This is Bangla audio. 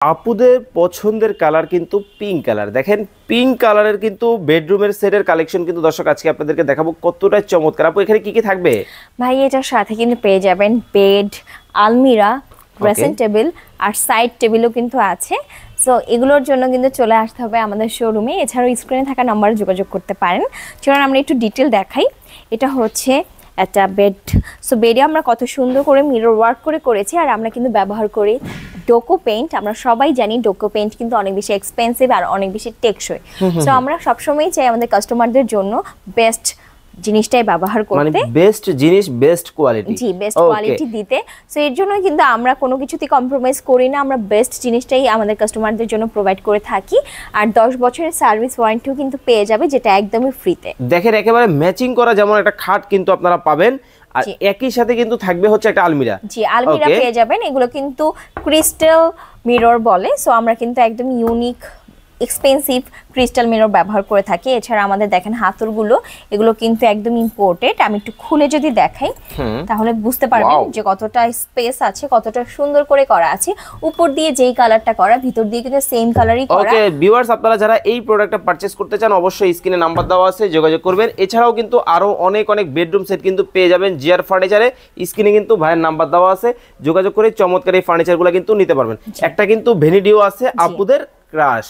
আপুদের পছন্দের কালার কিন্তু পিঙ্ক কালার। দেখেন পিঙ্ক কালারের কিন্তু বেডরুমের সেটের কালেকশন কিন্তু দর্শক আজকে আপনাদেরকে দেখাবো কতটা চমৎকার। আপু এখানে কি কি থাকবে? ভাই এটার সাথে কিন্তু পেয়ে যাবেন বেড, আলমিরা, ড্রেসিং টেবিল আর সাইড টেবিলও কিন্তু আছে। সো এগুলোর জন্য কিন্তু চলে আসতে হবে আমাদের শোরুমে। এছাড়াও স্ক্রিনে থাকা নাম্বারে যোগাযোগ করতে পারেন। চলুন আমরা একটু ডিটেল দেখাই। এটা হচ্ছে একটা বেড। সো বেডে আমরা কত সুন্দর করে মিরর ওয়ার্ক করেছি, আর আমরা কিন্তু ব্যবহার করি ডোকো পেইন্ট। আমরা সবাই জানি ডোকো পেইন্ট কিন্তু অনেক বেশি এক্সপেন্সিভ আর অনেক বেশি টেকসই। সো আমরা সবসময় চাই আমাদের কাস্টমারদের জন্য বেস্ট জিনিসটাই ব্যবহার করতে, মানে বেস্ট জিনিস বেস্ট কোয়ালিটি। জি, বেস্ট কোয়ালিটি দিতে। সো এর জন্য কিন্তু আমরা কোনো কিছুতে কম্প্রোমাইজ করি না, আমরা বেস্ট জিনিসটাই আমাদের কাস্টমারদের জন্য প্রোভাইড করে থাকি। আর 10 বছরের সার্ভিস ওয়ারেন্টিও কিন্তু পেয়ে যাবে, যেটা একদমই ফ্রিতে। দেখেন একেবারে ম্যাচিং করা যেমন একটা খাট কিন্তু আপনারা পাবেন, আর একই সাথে কিন্তু থাকবে হচ্ছে একটা আলমিরা। জি, আলমিরা পেয়ে যাবেন। এগুলো কিন্তু ক্রিস্টাল মিরর বলে। সো আমরা কিন্তু একদম ইউনিক এক্সপেন্সিভ ক্রিস্টাল মিরর ব্যবহার করে থাকি। এছাড়া আমাদের দেখেন হাতুড়গুলো, এগুলো কিন্তু একদম ইম্পোর্টেড। আমি একটু খুলে যদি দেখাই তাহলে বুঝতে পারবেন যে কতটা স্পেস আছে, কতটা সুন্দর করে করা আছে। উপর দিয়ে যেই কালারটা করা, ভিতর দিয়ে কিন্তু সেম কালারই করা। ওকে ভিউয়ার্স, আপনারা যারা এই প্রোডাক্টটা পারচেজ করতে চান অবশ্যই স্ক্রিনে নাম্বার দেওয়া আছে, যোগাযোগ করবেন। এছাড়াও কিন্তু আরো অনেক বেডরুম সেট কিন্তু পেয়ে যাবেন জিআর ফার্নিচারে। স্ক্রিনে কিন্তু ভাইয়ের নাম্বার দেওয়া আছে, যোগাযোগ করে চমৎকার এই ফার্নিচারগুলো কিন্তু নিতে পারবেন। একটা কিন্তু ভ্যানিটিও আছে আপুদের ক্রাশ।